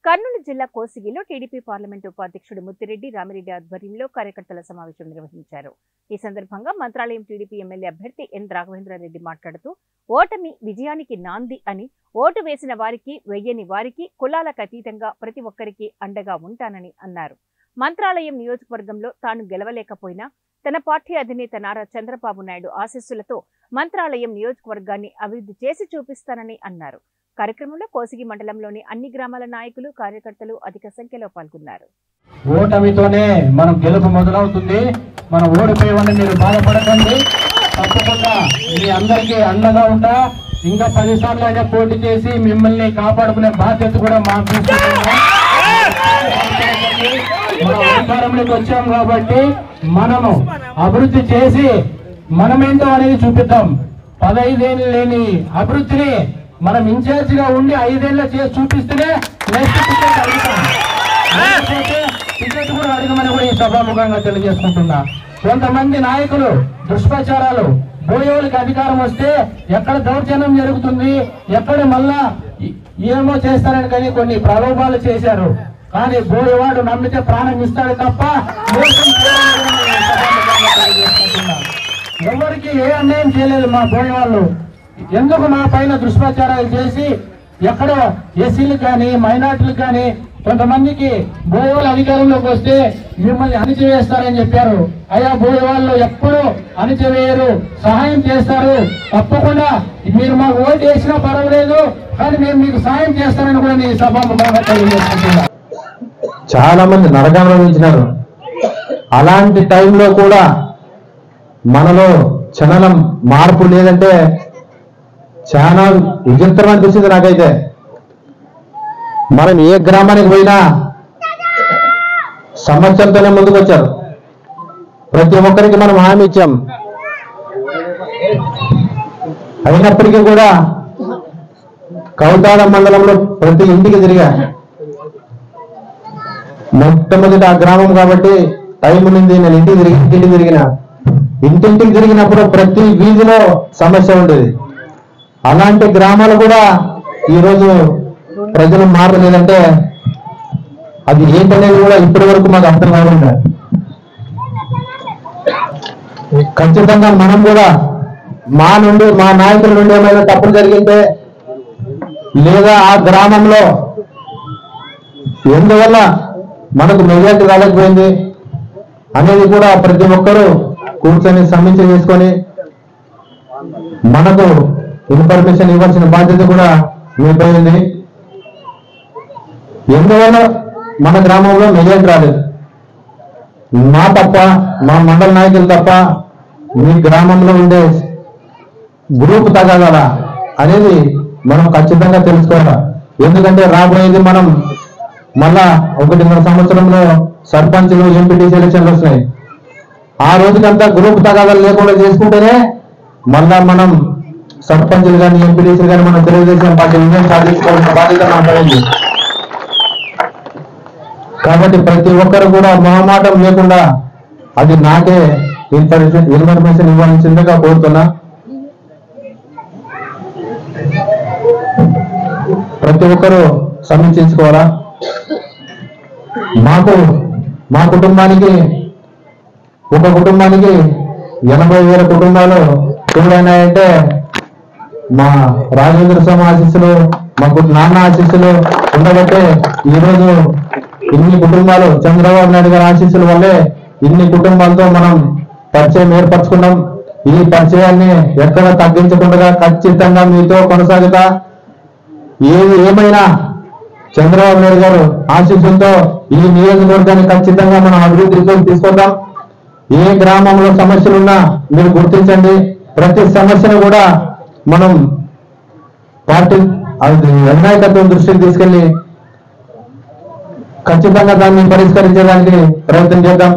కర్నూలు జిల్లా కోసిగిలో TDP parliament ఉపాధ్యక్షుడు ముత్తిరెడ్డి రామిరెడ్డి ఆధ్వర్యంలో కార్యకర్తల సమావేశం నిర్వహించారు. ఈ సందర్భంగా మంత్రాలయం టీడీపీ ఎమ్మెల్యే అభ్యర్థి ఎన్ రాఘవేంద్రారెడ్డి మాట్లాడుతూ ఓటమి విజయానికి నాంది అని, ఓటు వేసిన వారికి వెయ్యని వారికి కులాలకు అతీతంగా ప్రతి ఒక్కరికి అండగా ఉంటానని అన్నారు. మంత్రాలయం నియోజకవర్గంలో తాను గెలవలేకపోయినా తన పార్టీ అధినేత నారా చంద్రబాబు నాయుడు ఆశీస్సులతో మంత్రాలయం నియోజకవర్గాన్ని అభివృద్ధి చేసి చూపిస్తానని అన్నారు. కార్యక్రమంలో కోసిగి మండలంలోని అన్ని గ్రామాల నాయకులు, కార్యకర్తలు అధిక సంఖ్యలో పాల్గొన్నారు. ఓటమితోనే మనం గెలుపు మొదలవుతుంది. మనం ఓడిపోయేవని మీరు బాధపడకండి. తప్పకుండా మీ అందరికీ అండగా ఉంటా. ఇంకా 10 సార్లు అయినా పోటీ చేసి మిమ్మల్ని కాపాడుకునే బాధ్యత కూడా మాకు తీసుకుంటున్నాం. మనం అధికారంలోకి వచ్చాం కాబట్టి మనము అభివృద్ధి చేసి మనమేంటో అనేది చూపిద్దాం. 15 ఏళ్ళు లేని అభివృద్ధిని మనం ఇన్ఛార్జిగా ఉండి 5 ఏళ్ళ చేసి చూపిస్తేనే నెక్స్ట్ టికెట్ అడుగుతాం. టికెట్ కూడా అడగమని కూడా ఈ సభాముఖంగా తెలియజేసుకుంటున్నా. కొంతమంది నాయకులు దుష్ప్రచారాలు, బోయోళ్ళకి అధికారం వస్తే ఎక్కడ దౌర్జన్యం జరుగుతుంది, ఎక్కడ మళ్ళా ఏమో చేస్తారని కానీ కొన్ని ప్రలోభాలు చేశారు. కానీ బోయవాడు నమ్మితే ప్రాణం ఇస్తాడు తప్ప ఎవరికి ఏ అన్యాయం చేయలేదు. మా బోయవాళ్ళు ఎందుకు మా పైన దుష్ప్రచారాలు చేసి ఎక్కడో ఎస్సీలు కానీ మైనార్టీలు కానీ కొంతమందికి బోయవాళ్ళు అధికారంలోకి వస్తే మిమ్మల్ని అణిచివేస్తారని చెప్పారు. అయ్యా, బోయవాళ్ళు ఎప్పుడూ అణిచివేయరు, సహాయం చేస్తారు. తప్పకుండా మీరు మాకు ఓటు వేసినా పర్వాలేదు, కానీ మేము మీకు సహాయం చేస్తారని కూడా నేను సభాముఖంగా తెలియజేసుకుంటున్నా. చాలా మంది నరకం అనుభవించినారు. అలాంటి టైంలో కూడా మనలో క్షణం మార్పు లేదంటే చాలా విచిత్రం అనిపిస్తుంది నాకైతే. మనం ఏ గ్రామానికి పోయినా సమస్యలతోనే ముందుకు వచ్చారు. ప్రతి ఒక్కరికి మనం హామీ ఇచ్చాం. అయినప్పటికీ కూడా కౌతాడ మండలంలో ప్రతి ఇంటికి తిరిగా. మొట్టమొదటి ఆ గ్రామం కాబట్టి టైం ఉంది. నేను ఇంటికి తిరిగిన ఇంటింటికి తిరిగినప్పుడు ప్రతి వీధిలో సమస్య ఉండేది. అలాంటి గ్రామాలు కూడా ఈరోజు ప్రజలు మారలేదంటే అది ఏంటనేది కూడా ఇప్పటి వరకు మాకు అర్థం కాకుండా. ఖచ్చితంగా మనం కూడా మా నాయకుల నుండి ఏమైనా తప్పులు జరిగితే లేదా ఆ గ్రామంలో ఎందువల్ల మనకు మెజారిటీ రాలేకపోయింది అనేది కూడా ప్రతి ఒక్కరూ కూర్చొని సమీక్ష చేసుకొని మనకు ఇన్ఫర్మేషన్ ఇవ్వాల్సిన బాధ్యత కూడా మీపై ఉంది. ఎందువల్ల మన గ్రామంలో మెజారిటీ రాలేదు, మా తప్ప, మా మండల నాయకులు తప్ప, మీ గ్రామంలో ఉండే గ్రూప్ తగ్గగల అనేది మనం ఖచ్చితంగా తెలుసుకోవాలి. ఎందుకంటే రాబోయేది మనం మళ్ళా 1.5 సంవత్సరంలో సర్పంచ్లు, ఎంపీటీసీ ఎలక్షన్లు వస్తున్నాయి. ఆ రోజుకంతా గ్రూప్ తగాదాలు లేకుండా చేసుకుంటేనే మళ్ళా మనం సర్పంచ్లు కానీ ఎంపీటీసీలు కానీ మనం తెలుగుదేశం పార్టీ విజయం సాధించుకోవాల్సిన బాధ్యత మాట్లాడింది. కాబట్టి ప్రతి ఒక్కరు కూడా మొహమాటం లేకుండా అది నాకే ఇన్ఫర్మేషన్ ఇవ్వాల్సిందిగా కోరుతున్నా. ప్రతి ఒక్కరూ సమీక్షించుకోవాలా. మా కుటుంబానికి ఒక కుటుంబానికి 80,000 కుటుంబాలు చూడైనాయంటే మా రాజేంద్ర స్వామి ఆశీస్సులు, మా నాన్న ఆశీస్సులు ఉండబట్టే ఈరోజు ఇన్ని కుటుంబాలు, చంద్రబాబు నాయుడు గారి ఆశీస్సుల వల్లే ఇన్ని కుటుంబాలతో మనం పరిచయం ఏర్పరచుకున్నాం. ఈ పరిచయాన్ని ఎక్కడ తగ్గించకుండా ఖచ్చితంగా మీతో కొనసాగుతా. ఏమైనా చంద్రబాబు నాయుడు గారు ఆశీస్సులతో ఈ నియోజకవర్గాన్ని ఖచ్చితంగా మనం అభివృద్ధితో తీసుకొద్దాం. ఏ గ్రామంలో సమస్యలున్నా మీరు గుర్తించండి. ప్రతి సమస్యను కూడా మనం పార్టీ నాయకత్వం దృష్టికి తీసుకెళ్లి ఖచ్చితంగా దాన్ని పరిష్కరించడానికి ప్రయత్నం చేద్దాం.